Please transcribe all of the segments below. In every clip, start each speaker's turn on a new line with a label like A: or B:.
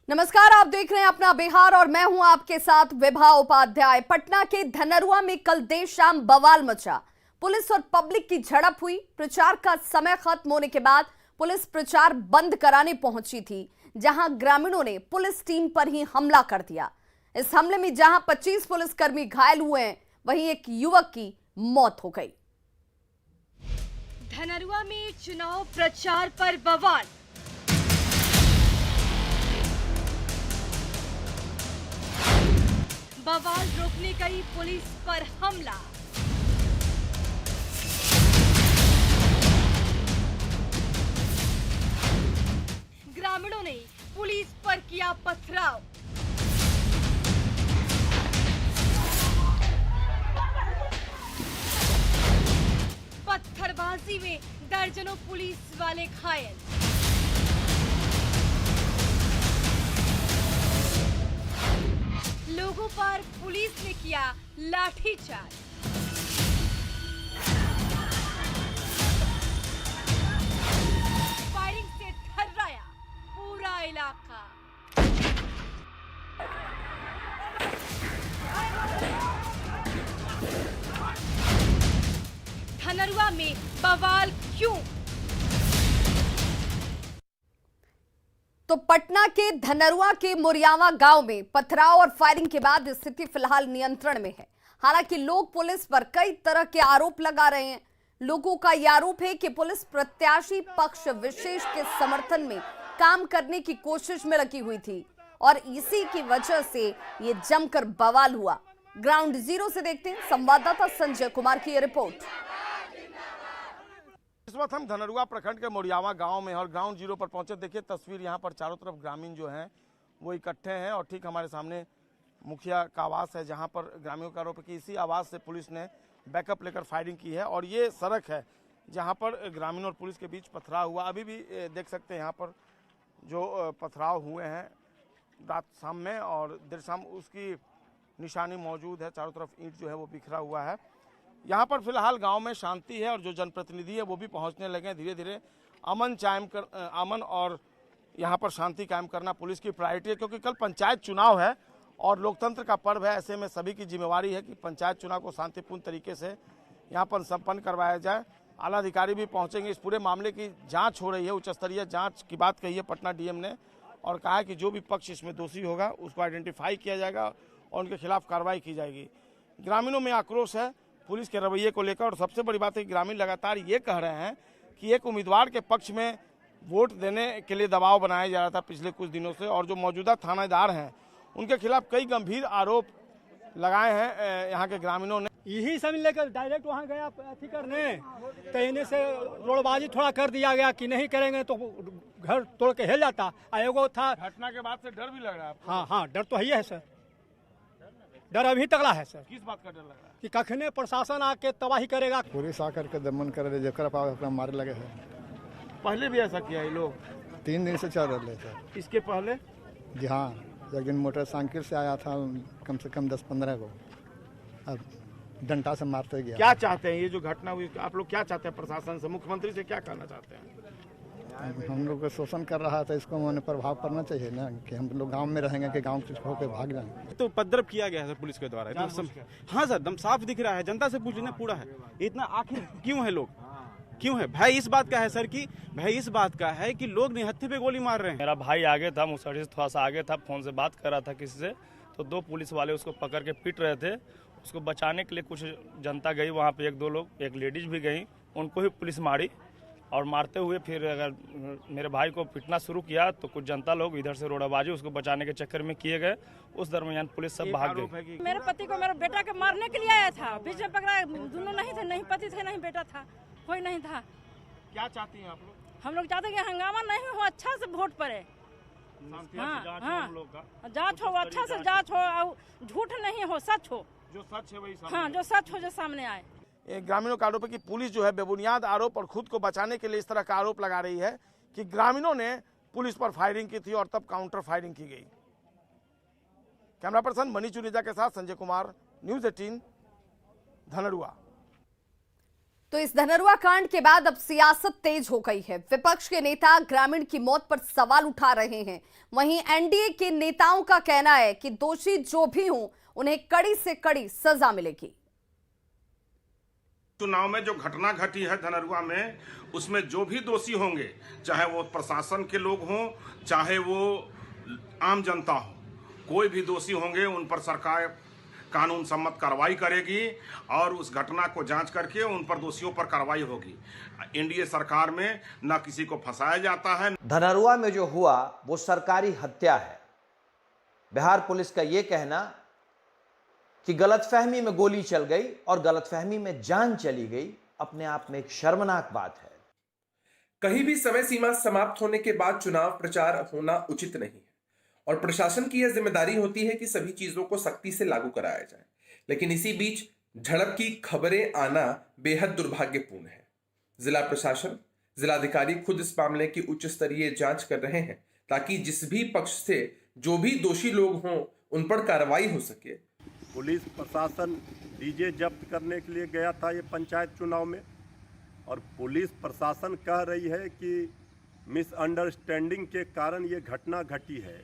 A: नमस्कार, आप देख रहे हैं अपना बिहार और मैं हूं आपके साथ विभा उपाध्याय। पटना के धनरुआ में कल देर शाम बवाल मचा। पुलिस और पब्लिक की झड़प हुई। प्रचार का समय खत्म होने के बाद पुलिस प्रचार बंद कराने पहुंची थी, जहां ग्रामीणों ने पुलिस टीम पर ही हमला कर दिया। इस हमले में जहां 25 पुलिसकर्मी घायल हुए हैं, वहीं एक युवक की मौत हो गई।
B: धनरुआ में चुनाव प्रचार पर बवाल। बवाल रोकने गई पुलिस पर हमला। ग्रामीणों ने पुलिस पर किया पथराव। पत्थरबाजी में दर्जनों पुलिस वाले घायल। लोगों पर पुलिस ने किया लाठीचार्ज। फायरिंग से थर्राया पूरा इलाका। धनरुआ में बवाल क्यों?
A: तो पटना के धनरुआ के मुरियावा गांव में पथराव और फायरिंग के बाद स्थिति फिलहाल नियंत्रण में है। हालांकि लोग पुलिस पर कई तरह के आरोप लगा रहे हैं। लोगों का यह आरोप है कि पुलिस प्रत्याशी पक्ष विशेष के समर्थन में काम करने की कोशिश में लगी हुई थी और इसी की वजह से ये जमकर बवाल हुआ। ग्राउंड जीरो से देखते हैं संवाददाता संजय कुमार की यह रिपोर्ट।
C: इस वक्त हम धनरुआ प्रखंड के मोरियावा गांव में और ग्राउंड जीरो पर पहुंचे। देखिए तस्वीर, यहां पर चारों तरफ ग्रामीण जो हैं वो इकट्ठे हैं और ठीक हमारे सामने मुखिया का आवास है, जहां पर ग्रामीणों का आरोप है कि इसी आवास से पुलिस ने बैकअप लेकर फायरिंग की है और ये सड़क है जहां पर ग्रामीण और पुलिस के बीच पथराव हुआ। अभी भी देख सकते हैं यहाँ पर जो पथराव हुए हैं रात शाम में और देर शाम, उसकी निशानी मौजूद है। चारों तरफ ईंट जो है वो बिखरा हुआ है। यहाँ पर फिलहाल गांव में शांति है और जो जनप्रतिनिधि है वो भी पहुंचने लगे हैं धीरे धीरे। अमन और यहाँ पर शांति कायम करना पुलिस की प्रायोरिटी है, क्योंकि कल पंचायत चुनाव है और लोकतंत्र का पर्व है। ऐसे में सभी की जिम्मेवारी है कि पंचायत चुनाव को शांतिपूर्ण तरीके से यहाँ पर संपन्न करवाया जाए। आला अधिकारी भी पहुँचेंगे। इस पूरे मामले की जाँच हो रही है, उच्च स्तरीय जाँच की बात कही है पटना डीएम ने और कहा है कि जो भी पक्ष इसमें दोषी होगा उसको आइडेंटिफाई किया जाएगा और उनके खिलाफ कार्रवाई की जाएगी। ग्रामीणों में आक्रोश है पुलिस के रवैये को लेकर और सबसे बड़ी बात है कि ग्रामीण लगातार ये कह रहे हैं कि एक उम्मीदवार के पक्ष में वोट देने के लिए दबाव बनाया जा रहा था पिछले कुछ दिनों से और जो मौजूदा थानेदार हैं उनके खिलाफ कई गंभीर आरोप लगाए हैं यहाँ के ग्रामीणों ने।
D: यही सब लेकर डायरेक्ट वहाँ गया अथी करने, तो इन्हें से रोडबाजी थोड़ा कर दिया गया कि नहीं करेंगे तो घर तोड़ के हिल जाता। एगो था
C: घटना के बाद से डर भी लग रहा है आपको?
D: हाँ, डर तो है सर। डर अभी तगड़ा है सर।
C: किस बात का डर लग रहा है?
D: कि कखने प्रशासन आके तबाही करेगा।
E: पुलिस आकर के दमन करे जकर पाव अपना मारे लगे है।
C: पहले भी ऐसा किया है लोग?
E: 3 दिन से चल रहे सर।
C: इसके पहले?
E: जी हाँ, एक दिन मोटरसाइकिल से आया था कम से कम 10-15 को, अब डंडा से मारते गया।
C: क्या चाहते हैं ये जो घटना हुई, आप लोग क्या चाहते हैं प्रशासन से, मुख्यमंत्री से क्या कहना चाहते हैं?
E: हम लोग को शोषण कर रहा था, इसको मैंने प्रभाव पड़ना चाहिए ना कि हम लोग गांव में रहेंगे कि गांव से होकर भाग जाएंगे।
F: तो उपद्रव किया गया है सर पुलिस के द्वारा। हाँ सर, दम साफ दिख रहा है, जनता से पूछना पूरा है। इतना आखिर क्यों है लोग, क्यों है भय? इस बात का है सर कि भय इस बात का है कि लोग निहत्थे पे गोली मार रहे हैं।
G: मेरा भाई आगे था, मुसहरी से थोड़ा सा आगे था, फोन से बात कर रहा था किसी से, तो 2 पुलिस वाले उसको पकड़ के पीट रहे थे। उसको बचाने के लिए कुछ जनता गई वहाँ पे, 1-2 लोग, एक लेडीज भी गई, उनको भी पुलिस मारी और मारते हुए फिर अगर मेरे भाई को पीटना शुरू किया तो कुछ जनता लोग इधर से रोडाबाजी उसको बचाने के चक्कर में किए गए। उस दरमियान पुलिस सब भाग गई।
H: मेरे पति को मेरे बेटा के मारने के लिए आया था, बीच में पकड़ा। दोनों नहीं थे, नहीं पति थे नहीं बेटा था, कोई नहीं था।
C: क्या चाहती हैं आप लोग?
H: हम लोग चाहते हैं कि हंगामा नहीं हो, अच्छा से वोट पड़े। हाँ, जाँच हो, अच्छा से जाँच हो, झूठ नहीं हो, सच हो।
C: जो सच है वही सामने।
H: हाँ, जो सच हो जो सामने आए।
C: ग्रामीणों का आरोप है कि पुलिस जो है बेबुनियाद आरोप और खुद को बचाने के लिए इस तरह का आरोप लगा रही है कि ग्रामीणों ने पुलिस पर फायरिंग की थी और तब काउंटर फायरिंग की गई। कैमरा पर्सन मनीष चुनेजा के साथ संजय कुमार, न्यूज़ 18, धनरुआ।
A: तो इस धनरुआ कांड के बाद अब सियासत तेज हो गई है। विपक्ष के नेता ग्रामीण की मौत पर सवाल उठा रहे हैं। वहीं एनडीए के नेताओं का कहना है कि दोषी जो भी हों उन्हें कड़ी से कड़ी सजा मिलेगी।
I: चुनाव में जो घटना घटी है धनरुआ में, उसमें जो भी दोषी होंगे, चाहे वो प्रशासन के लोग हों, चाहे वो आम जनता हो, कोई भी दोषी होंगे उन पर सरकार कानून सम्मत कार्रवाई करेगी और उस घटना को जांच करके उन पर दोषियों पर कार्रवाई होगी। एनडीए सरकार में न किसी को फंसाया जाता है।
J: धनरुआ में जो हुआ वो सरकारी हत्या है। बिहार पुलिस का ये कहना कि गलतफहमी में गोली चल गई और गलतफहमी में जान चली गई, अपने आप में एक शर्मनाक बात है।
K: कहीं भी समय सीमा समाप्त होने के बाद चुनाव प्रचार होना उचित नहीं है और प्रशासन की यह जिम्मेदारी होती है कि सभी चीजों को सख्ती से लागू कराया जाए। लेकिन इसी बीच झड़प की खबरें आना बेहद दुर्भाग्यपूर्ण है। जिला प्रशासन, जिलाधिकारी खुद इस मामले की उच्च स्तरीय जांच कर रहे हैं ताकि जिस भी पक्ष से जो भी दोषी लोग हों उन पर कार्रवाई हो सके।
L: पुलिस प्रशासन डीजे जब्त करने के लिए गया था ये पंचायत चुनाव में, और पुलिस प्रशासन कह रही है कि मिसअंडरस्टैंडिंग के कारण ये घटना घटी है।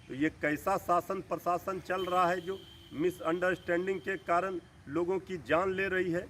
L: तो ये कैसा शासन प्रशासन चल रहा है जो मिसअंडरस्टैंडिंग के कारण लोगों की जान ले रही है।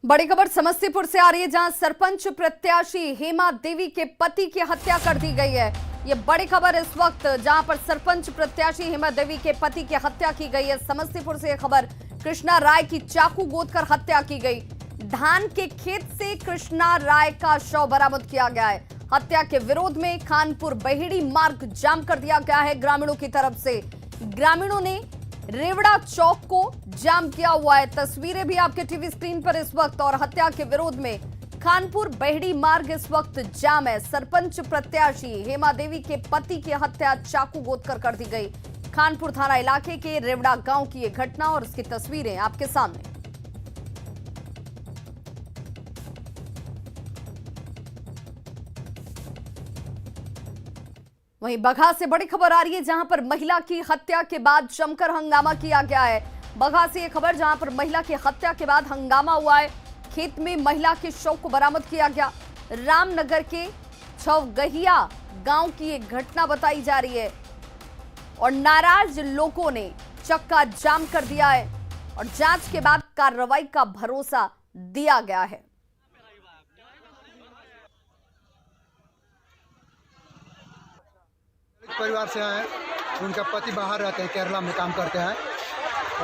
A: बड़ी खबर समस्तीपुर से आ रही है, जहां सरपंच प्रत्याशी हेमा देवी के पति की हत्या कर दी गई है। ये बड़ी खबर इस वक्त जहां पर सरपंच प्रत्याशी हेमा देवी के पति की हत्या की गई है। समस्तीपुर से यह खबर, कृष्णा राय की चाकू गोदकर हत्या की गई। धान के खेत से कृष्णा राय का शव बरामद किया गया है। हत्या के विरोध में खानपुर बहेड़ी मार्ग जाम कर दिया गया है ग्रामीणों की तरफ से। ग्रामीणों ने रेवड़ा चौक को जाम किया हुआ है। तस्वीरें भी आपके टीवी स्क्रीन पर इस वक्त। और हत्या के विरोध में खानपुर बहेड़ी मार्ग इस वक्त जाम है। सरपंच प्रत्याशी हेमा देवी के पति की हत्या चाकू गोदकर कर दी गई। खानपुर थाना इलाके के रेवड़ा गांव की यह घटना और इसकी तस्वीरें आपके सामने। वहीं बगहा से बड़ी खबर आ रही है, जहां पर महिला की हत्या के बाद जमकर हंगामा किया गया है। बगहा से यह खबर, जहां पर महिला की हत्या के बाद हंगामा हुआ है। खेत में महिला के शव को बरामद किया गया। रामनगर के छवगहिया गांव की एक घटना बताई जा रही है और नाराज लोगों ने चक्का जाम कर दिया है और जांच के बाद कार्रवाई का भरोसा दिया गया है।
E: परिवार से आए, उनका पति बाहर रहते हैं, केरला में काम करते हैं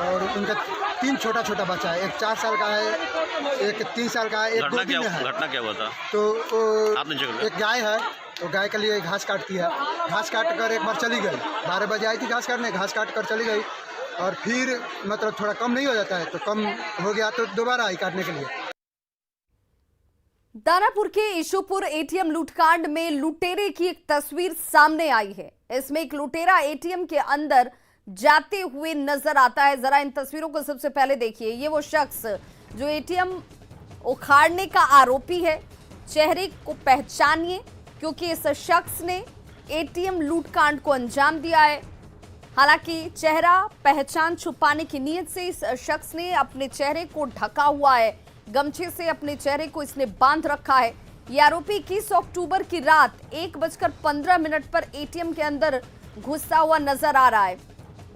E: और उनका 3 छोटा छोटा बच्चा है। एक 4 साल का है, एक 3 साल का है, एक गोदी में है।
M: घटना क्या हुआ था?
E: तो
M: आपने
E: एक गाय है, तो गाय के लिए घास काटती है। घास काट कर एक बार चली गई, 12 बजे आई थी घास काटने, घास काट कर चली गई और फिर मतलब थोड़ा कम नहीं हो जाता है तो कम हो गया तो दोबारा आई काटने के लिए।
A: दानापुर के ईशुपुर एटीएम लूटकांड में लुटेरे की एक तस्वीर सामने आई है। इसमें एक लुटेरा एटीएम के अंदर जाते हुए नजर आता है। जरा इन तस्वीरों को सबसे पहले देखिए। ये वो शख्स जो एटीएम उखाड़ने का आरोपी है, चेहरे को पहचानिए क्योंकि इस शख्स ने एटीएम लूटकांड को अंजाम दिया है। हालांकि चेहरा पहचान छुपाने की नीयत से इस शख्स ने अपने चेहरे को ढका हुआ है। गमछे से अपने चेहरे को इसने बांध रखा है। ये आरोपी 21 अक्टूबर की रात 1:15 पर एटीएम के अंदर घुसा हुआ नजर आ रहा है।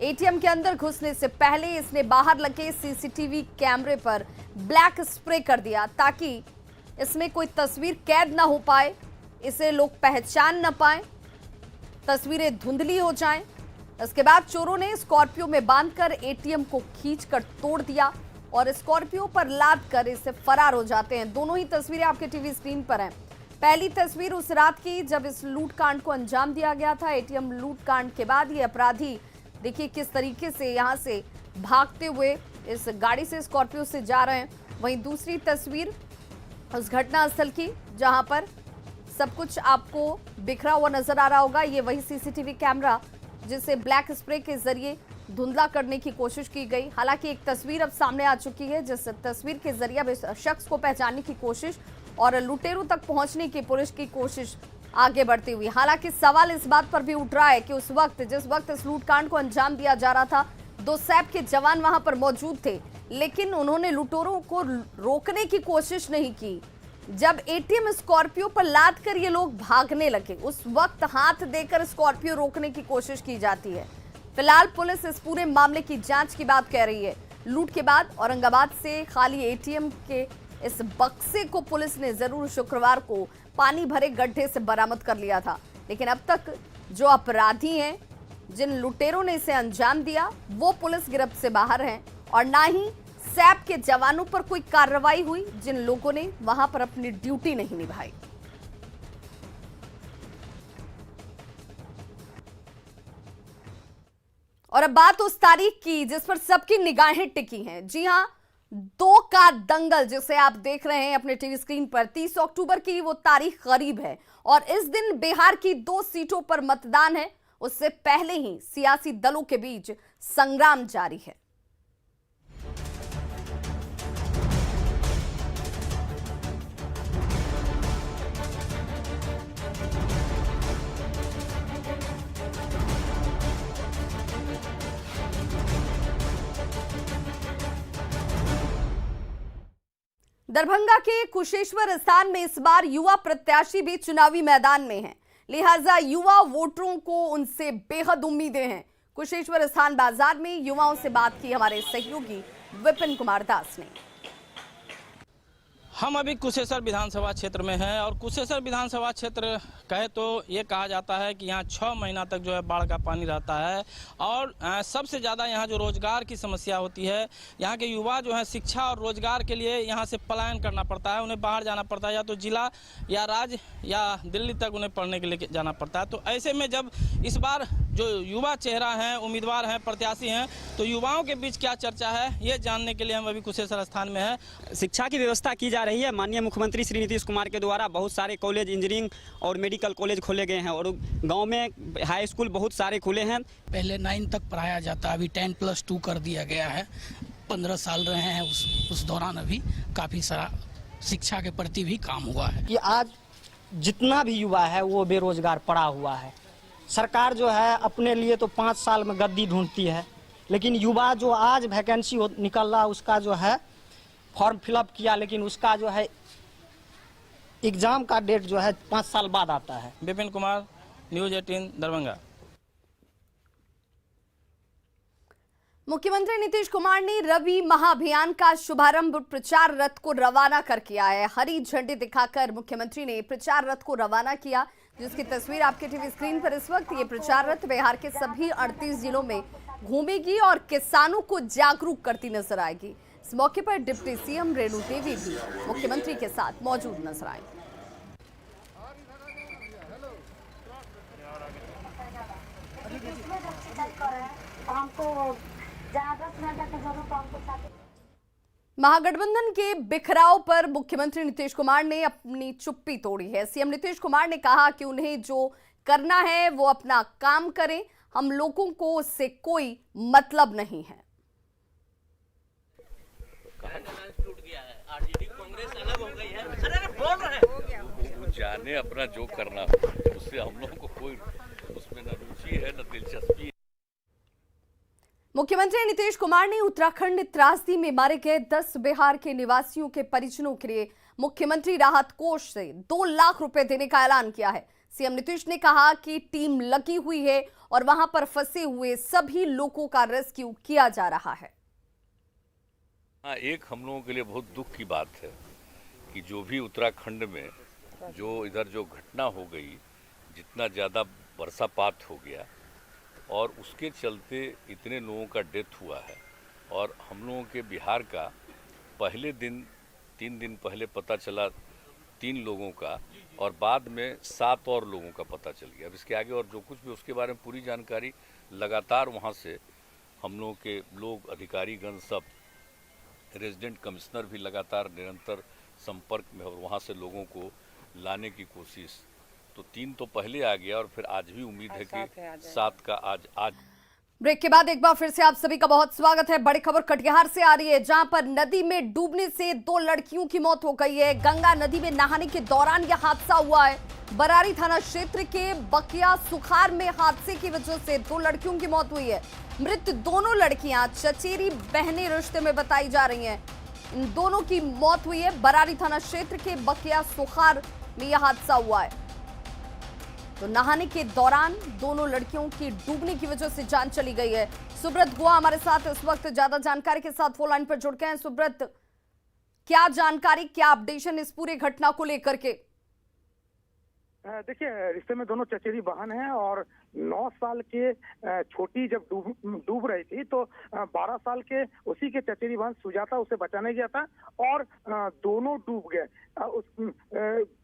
A: एटीएम के अंदर घुसने से पहले इसने बाहर लगे सीसीटीवी कैमरे पर ब्लैक स्प्रे कर दिया ताकि इसमें कोई तस्वीर कैद ना हो पाए, इसे लोग पहचान ना पाए, तस्वीरें धुंधली हो जाएं। इसके बाद चोरों ने स्कॉर्पियो में बांधकर एटीएम को खींचकर तोड़ दिया और स्कॉर्पियो पर लाद कर इससे फरार हो जाते हैं। दोनों ही तस्वीरें आपके टीवी स्क्रीन पर हैं। पहली तस्वीर उस रात की जब इस लूटकांड को अंजाम दिया गया था। एटीएम लूटकांड के बाद ये अपराधी देखिए किस तरीके से यहां से भागते हुए इस गाड़ी से, स्कॉर्पियो से जा रहे हैं। वहीं दूसरी तस्वीर उस घटना स्थल की जहां पर सब कुछ आपको बिखरा हुआ नजर आ रहा होगा। ये वही सीसीटीवी कैमरा जिसे ब्लैक स्प्रे के जरिए धुंधला करने की कोशिश की गई। हालांकि एक तस्वीर अब सामने आ चुकी है जिस तस्वीर के जरिए अब इस शख्स को पहचानने की कोशिश और लुटेरों तक पहुंचने की पुलिस की कोशिश आगे बढ़ती हुई। हालांकि सवाल इस बात पर भी उठ रहा है कि उस वक्त जिस वक्त इस लूटकांड को अंजाम दिया जा रहा था 2 सैप के जवान वहां पर मौजूद थे। लेकिन उन्होंने लुटेरों को रोकने की कोशिश नहीं की। जब एटीएम स्कॉर्पियो पर लाद कर ये लोग भागने लगे, उस वक्त हाथ देकर स्कॉर्पियो रोकने की कोशिश की जाती है। फिलहाल पुलिस इस पूरे मामले की जांच की बात कह रही है। लूट के बाद औरंगाबाद से खाली एटीएम के इस बक्से को पुलिस ने जरूर शुक्रवार को पानी भरे गड्ढे से बरामद कर लिया था, लेकिन अब तक जो अपराधी हैं, जिन लुटेरों ने इसे अंजाम दिया, वो पुलिस गिरफ्त से बाहर हैं और ना ही सैप के जवानों पर कोई कार्रवाई हुई जिन लोगों ने वहां पर अपनी ड्यूटी नहीं निभाई। और अब बात उस तारीख की जिस पर सबकी निगाहें टिकी हैं। जी हां, 2 का दंगल जिसे आप देख रहे हैं अपने टीवी स्क्रीन पर, 30 अक्टूबर की वो तारीख करीब है और इस दिन बिहार की 2 सीटों पर मतदान है। उससे पहले ही सियासी दलों के बीच संग्राम जारी है। दरभंगा के कुशेश्वर स्थान में इस बार युवा प्रत्याशी भी चुनावी मैदान में हैं, लिहाजा युवा वोटरों को उनसे बेहद उम्मीदें हैं। कुशेश्वर स्थान बाजार में युवाओं से बात की हमारे सहयोगी विपिन कुमार दास ने।
M: हम अभी कुशेश्वर विधानसभा क्षेत्र में हैं और कुशेश्वर विधानसभा क्षेत्र कहे तो ये कहा जाता है कि यहाँ 6 महीना तक जो है बाढ़ का पानी रहता है और सबसे ज़्यादा यहाँ जो रोजगार की समस्या होती है, यहाँ के युवा जो है शिक्षा और रोजगार के लिए यहाँ से पलायन करना पड़ता है, उन्हें बाहर जाना पड़ता है, या तो जिला या राज्य या दिल्ली तक उन्हें पढ़ने के लिए जाना पड़ता है। तो ऐसे में जब इस बार जो युवा चेहरा हैं, उम्मीदवार हैं, प्रत्याशी हैं, तो युवाओं के बीच क्या चर्चा है ये जानने के लिए हम अभी कुशेश्वर स्थान में हैं।
N: शिक्षा की व्यवस्था की जा रही है। माननीय मुख्यमंत्री श्री नीतीश कुमार के द्वारा बहुत सारे कॉलेज, इंजीनियरिंग और मेडिकल कॉलेज खोले गए हैं और गांव में हाई स्कूल बहुत सारे खुले हैं।
O: पहले 9 तक पढ़ाया जाता, अभी 10+2 कर दिया गया है। 15 साल रहे हैं, उस दौरान अभी काफ़ी सारा शिक्षा के प्रति भी काम हुआ है।
N: कि आज जितना भी युवा है वो बेरोजगार पड़ा हुआ है। सरकार जो है अपने लिए तो 5 साल में गद्दी ढूंढती है, लेकिन युवा जो आज वैकेंसी निकल रहा उसका जो है फॉर्म फिलअप किया, लेकिन उसका जो है एग्जाम का डेट जो है 5 साल बाद आता है।
M: विपिन कुमार, न्यूज़ 18 दरभंगा।
A: मुख्यमंत्री नीतीश कुमार ने रवि महाअभियान का शुभारंभ प्रचार रथ को रवाना कर किया है। हरी झंडी दिखाकर मुख्यमंत्री ने प्रचार रथ को रवाना किया, जिसकी तस्वीर आपके टीवी स्क्रीन पर इस वक्त। ये प्रचार रथ बिहार के सभी 38 जिलों में घूमेगी और किसानों को जागरूक करती नजर आएगी। इस मौके पर डिप्टी सीएम रेणु देवी भी मुख्यमंत्री के साथ मौजूद नजर आएंगी। महागठबंधन के बिखराव पर मुख्यमंत्री नीतीश कुमार ने अपनी चुप्पी तोड़ी है। सीएम नीतीश कुमार ने कहा कि उन्हें जो करना है वो अपना काम करें, हम लोगों को उससे कोई मतलब नहीं है।
P: जाने अपना जो करना हो, उससे हम लोगों को कोई उसमें न रुचि है न दिलचस्पी है।
A: मुख्यमंत्री नीतीश कुमार ने उत्तराखंड त्रासदी में मारे गए 10 बिहार के निवासियों के परिजनों के लिए मुख्यमंत्री राहत कोष से 2 लाख रुपए देने का ऐलान किया है। सीएम नीतीश ने कहा कि टीम लगी हुई है और वहां पर फंसे हुए सभी लोगों का रेस्क्यू किया जा रहा है।
P: एक हम लोगों के लिए बहुत दुख की बात है कि जो भी उत्तराखंड में जो इधर जो घटना हो गई, जितना ज़्यादा वर्षापात हो गया और उसके चलते इतने लोगों का डेथ हुआ है, और हम लोगों के बिहार का पहले दिन 3 दिन पहले पता चला 3 लोगों का और बाद में 7 और लोगों का पता चल गया। अब इसके आगे और जो कुछ भी उसके बारे में पूरी जानकारी लगातार वहाँ से हम लोगों के लोग, अधिकारीगण, सब रेजिडेंट कमिश्नर भी लगातार निरंतर संपर्क में और वहाँ से लोगों को लाने की कोशिश। तो 3 तो पहले आ गया और फिर आज भी उम्मीद है कि 7 का आज
A: ब्रेक के बाद एक बार फिर से आप सभी का बहुत स्वागत है। बड़ी खबर कटिहार से आ रही है, जहां पर नदी में डूबने से 2 लड़कियों की मौत हो गई है। गंगा नदी में नहाने के दौरान यह हादसा हुआ है। बरारी थाना क्षेत्र के बकिया सुखार में हादसे की वजह से 2 लड़कियों की मौत हुई है। मृत दोनों लड़कियां चचेरी बहनें रिश्ते में बताई जा रही हैं। इन दोनों की मौत हुई है। बरारी थाना क्षेत्र के बकिया सुखार में यह हादसा हुआ है। तो नहाने के दौरान दोनों लड़कियों की डूबने की वजह से जान चली गई है। सुब्रत गुहा हमारे साथ इस वक्त ज्यादा जानकारी के साथ फोन लाइन पर जुड़ गए हैं। सुब्रत, क्या जानकारी, क्या अपडेशन इस पूरे घटना को लेकर के?
Q: देखिए, रिश्ते में दोनों चचेरी बहन हैं और 9 साल के छोटी जब डूब रही थी तो 12 साल के उसी के चचेरी बहन सुजाता उसे बचाने गया था और दोनों डूब गए।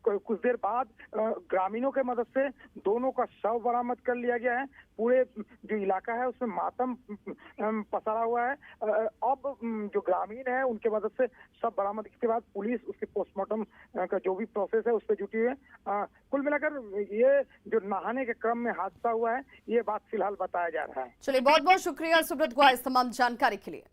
Q: कुछ देर बाद ग्रामीणों के मदद से दोनों का शव बरामद कर लिया गया है। पूरे जो इलाका है उसमें मातम पसरा हुआ है। अब जो ग्रामीण है उनके मदद से शव बरामद के बाद पुलिस उसके पोस्टमार्टम का जो भी प्रोसेस है उस पर जुटी है। कुल मिलाकर ये जो नहाने के क्रम में हादसा हुआ है, ये बात फिलहाल बताया जा रहा है।
A: चलिए, बहुत बहुत शुक्रिया सुब्रत गुहा इस तमाम जानकारी के लिए।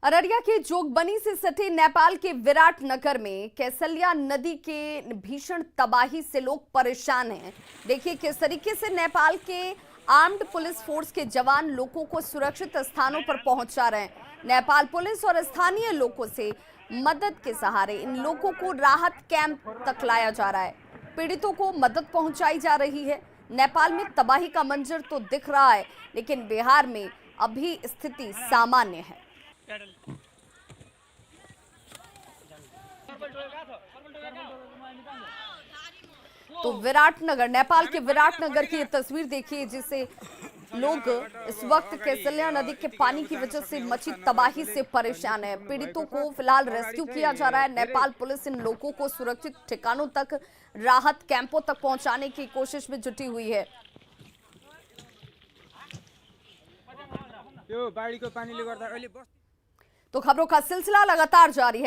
A: अररिया के जोगबनी से सटे नेपाल के विराटनगर में कैसलिया नदी के भीषण तबाही से लोग परेशान हैं। देखिए किस तरीके से नेपाल के आर्म्ड पुलिस फोर्स के जवान लोगों को सुरक्षित स्थानों पर पहुंचा रहे हैं। नेपाल पुलिस और स्थानीय लोगों से मदद के सहारे इन लोगों को राहत कैंप तक लाया जा रहा है। पीड़ितों को मदद पहुंचाई जा रही है। नेपाल में तबाही का मंजर तो दिख रहा है, लेकिन बिहार में अभी स्थिति सामान्य है। तो विराटनगर, नेपाल के विराटनगर की ये तस्वीर देखिए, जिसे लोग इस वक्त कैसलिया नदी के पानी की वजह से मची तबाही से परेशान है। पीड़ितों को फिलहाल रेस्क्यू किया जा रहा है। नेपाल पुलिस इन लोगों को सुरक्षित ठिकानों तक, राहत कैंपों तक पहुंचाने की कोशिश में जुटी हुई है। तो खबरों का सिलसिला लगातार जारी है।